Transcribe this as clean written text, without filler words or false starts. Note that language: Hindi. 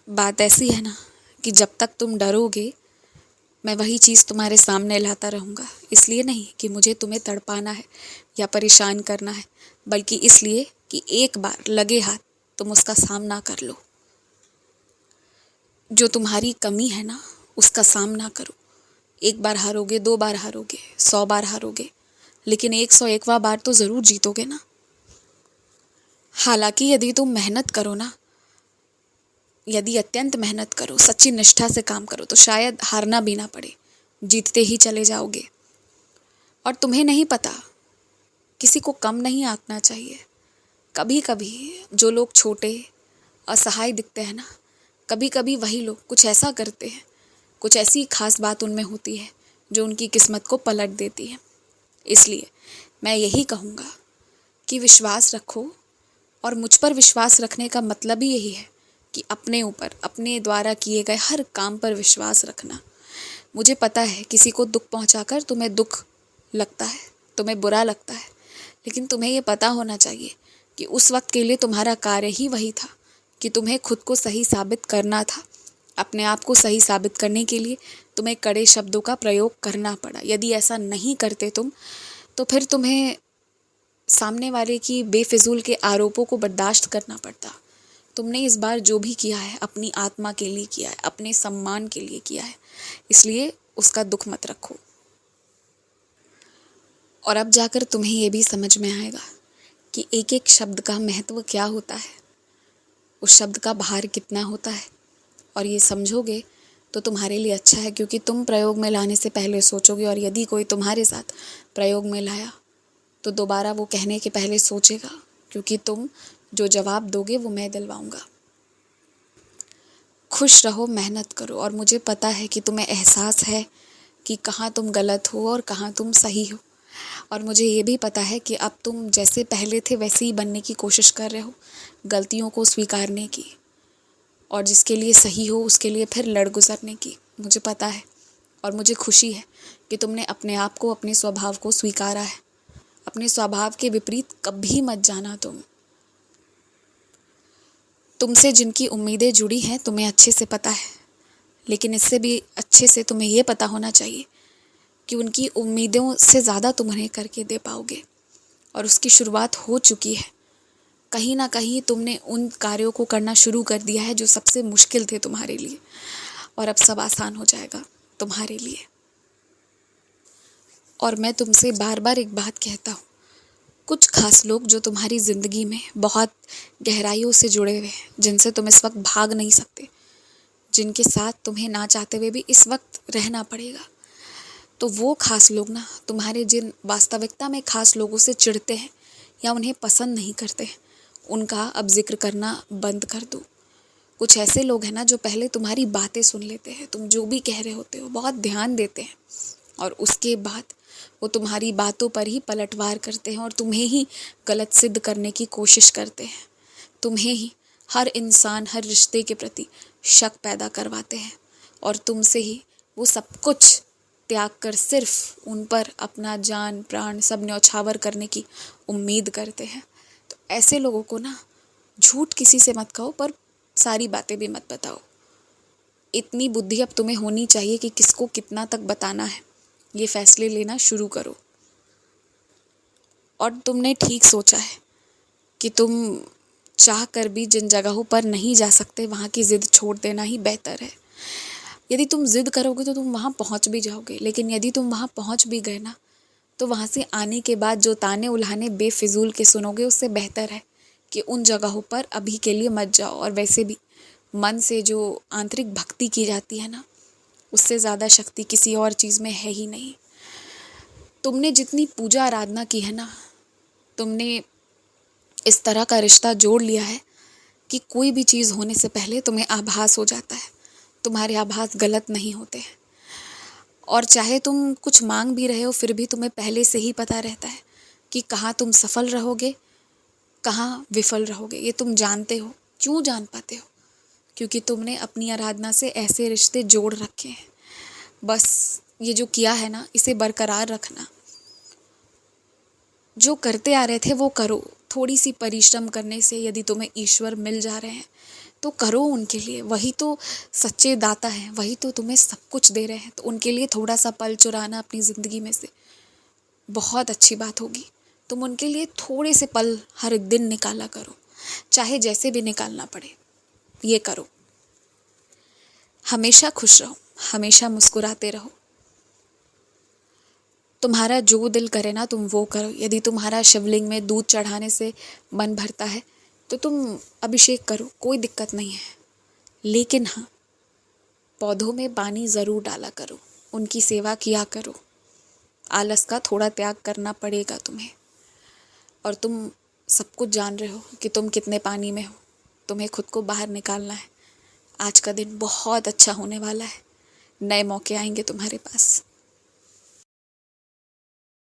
बात ऐसी है ना कि जब तक तुम डरोगे मैं वही चीज़ तुम्हारे सामने लाता रहूँगा। इसलिए नहीं कि मुझे तुम्हें तड़पाना है या परेशान करना है, बल्कि इसलिए कि एक बार लगे हाथ तुम उसका सामना कर लो। जो तुम्हारी कमी है ना उसका सामना करो। एक बार हारोगे, 2 बार हारोगे, 100 बार हारोगे, लेकिन 101वां बार तो ज़रूर जीतोगे ना। हालांकि यदि तुम मेहनत करो ना, यदि अत्यंत मेहनत करो, सच्ची निष्ठा से काम करो, तो शायद हारना भी ना पड़े, जीतते ही चले जाओगे। और तुम्हें नहीं पता, किसी को कम नहीं आंकना चाहिए। कभी कभी जो लोग छोटे असहाय दिखते हैं ना, कभी कभी वही लोग कुछ ऐसा करते हैं, कुछ ऐसी खास बात उनमें होती है जो उनकी किस्मत को पलट देती है। इसलिए मैं यही कहूँगा कि विश्वास रखो, और मुझ पर विश्वास रखने का मतलब ही यही है कि अपने ऊपर, अपने द्वारा किए गए हर काम पर विश्वास रखना। मुझे पता है किसी को दुख पहुंचाकर तुम्हें दुख लगता है, तुम्हें बुरा लगता है, लेकिन तुम्हें ये पता होना चाहिए कि उस वक्त के लिए तुम्हारा कार्य ही वही था कि तुम्हें खुद को सही साबित करना था। अपने आप को सही साबित करने के लिए तुम्हें कड़े शब्दों का प्रयोग करना पड़ा। यदि ऐसा नहीं करते तुम, तो फिर तुम्हें सामने वाले की बेफिजूल के आरोपों को बर्दाश्त करना पड़ता। तुमने इस बार जो भी किया है अपनी आत्मा के लिए किया है, अपने सम्मान के लिए किया है, इसलिए उसका दुख मत रखो। और अब जाकर तुम्हें ये भी समझ में आएगा कि एक एक शब्द का महत्व क्या होता है, उस शब्द का भार कितना होता है। और ये समझोगे तो तुम्हारे लिए अच्छा है, क्योंकि तुम प्रयोग में लाने से पहले सोचोगे, और यदि कोई तुम्हारे साथ प्रयोग में लाया तो दोबारा वो कहने के पहले सोचेगा, क्योंकि तुम जो जवाब दोगे वो मैं दिलवाऊंगा। खुश रहो, मेहनत करो, और मुझे पता है कि तुम्हें एहसास है कि कहाँ तुम गलत हो और कहाँ तुम सही हो। और मुझे ये भी पता है कि अब तुम जैसे पहले थे वैसे ही बनने की कोशिश कर रहे हो, गलतियों को स्वीकारने की, और जिसके लिए सही हो उसके लिए फिर लड़ गुजरने की। मुझे पता है, और मुझे खुशी है कि तुमने अपने आप को, अपने स्वभाव को स्वीकारा है। अपने स्वभाव के विपरीत कभी मत जाना। तुमसे जिनकी उम्मीदें जुड़ी हैं तुम्हें अच्छे से पता है, लेकिन इससे भी अच्छे से तुम्हें ये पता होना चाहिए कि उनकी उम्मीदों से ज़्यादा तुम उन्हें करके दे पाओगे, और उसकी शुरुआत हो चुकी है। कहीं ना कहीं तुमने उन कार्यों को करना शुरू कर दिया है जो सबसे मुश्किल थे तुम्हारे लिए, और अब सब आसान हो जाएगा तुम्हारे लिए। और मैं तुमसे बार बार एक बात कहता हूँ, कुछ खास लोग जो तुम्हारी ज़िंदगी में बहुत गहराइयों से जुड़े हुए हैं, जिनसे तुम इस वक्त भाग नहीं सकते, जिनके साथ तुम्हें ना चाहते हुए भी इस वक्त रहना पड़ेगा, तो वो खास लोग ना तुम्हारे जिन वास्तविकता में खास लोगों से चिढ़ते हैं या उन्हें पसंद नहीं करते हैं, उनका अब जिक्र करना बंद कर दो। कुछ ऐसे लोग हैं ना जो पहले तुम्हारी बातें सुन लेते हैं, तुम जो भी कह रहे होते हो बहुत ध्यान देते हैं, और उसके बाद वो तुम्हारी बातों पर ही पलटवार करते हैं और तुम्हें ही गलत सिद्ध करने की कोशिश करते हैं। तुम्हें ही, हर इंसान, हर रिश्ते के प्रति शक पैदा करवाते हैं, और तुमसे ही वो सब कुछ त्याग कर सिर्फ उन पर अपना जान प्राण सब न्यौछावर करने की उम्मीद करते हैं। तो ऐसे लोगों को ना झूठ किसी से मत कहो, पर सारी बातें भी मत बताओ। इतनी बुद्धि अब तुम्हें होनी चाहिए कि किसको कितना तक बताना है, ये फैसले लेना शुरू करो। और तुमने ठीक सोचा है कि तुम चाह कर भी जिन जगहों पर नहीं जा सकते वहाँ की ज़िद छोड़ देना ही बेहतर है। यदि तुम ज़िद करोगे तो तुम वहाँ पहुँच भी जाओगे, लेकिन यदि तुम वहाँ पहुँच भी गए ना, तो वहाँ से आने के बाद जो ताने उल्हाने बेफिजूल के सुनोगे, उससे बेहतर है कि उन जगहों पर अभी के लिए मत जाओ। और वैसे भी मन से जो आंतरिक भक्ति की जाती है ना, उससे ज़्यादा शक्ति किसी और चीज़ में है ही नहीं। तुमने जितनी पूजा आराधना की है ना, तुमने इस तरह का रिश्ता जोड़ लिया है कि कोई भी चीज़ होने से पहले तुम्हें आभास हो जाता है, तुम्हारे आभास गलत नहीं होते हैं। और चाहे तुम कुछ मांग भी रहे हो, फिर भी तुम्हें पहले से ही पता रहता है कि कहाँ तुम सफल रहोगे, कहाँ विफल रहोगे। ये तुम जानते हो। क्यों जान पाते हो? क्योंकि तुमने अपनी आराधना से ऐसे रिश्ते जोड़ रखे हैं। बस ये जो किया है ना, इसे बरकरार रखना। जो करते आ रहे थे वो करो। थोड़ी सी परिश्रम करने से यदि तुम्हें ईश्वर मिल जा रहे हैं, तो करो उनके लिए, वही तो सच्चे दाता हैं, वही तो तुम्हें सब कुछ दे रहे हैं। तो उनके लिए थोड़ा सा पल चुराना अपनी ज़िंदगी में से बहुत अच्छी बात होगी। तुम उनके लिए थोड़े से पल हर दिन निकाला करो, चाहे जैसे भी निकालना पड़े, ये करो। हमेशा खुश रहो, हमेशा मुस्कुराते रहो। तुम्हारा जो दिल करे ना तुम वो करो। यदि तुम्हारा शिवलिंग में दूध चढ़ाने से मन भरता है तो तुम अभिषेक करो, कोई दिक्कत नहीं है। लेकिन हाँ, पौधों में पानी ज़रूर डाला करो, उनकी सेवा किया करो। आलस का थोड़ा त्याग करना पड़ेगा तुम्हें। और तुम सब कुछ जान रहे हो कि तुम कितने पानी में हो, तुम्हें खुद को बाहर निकालना है। आज का दिन बहुत अच्छा होने वाला है, नए मौके आएंगे तुम्हारे पास।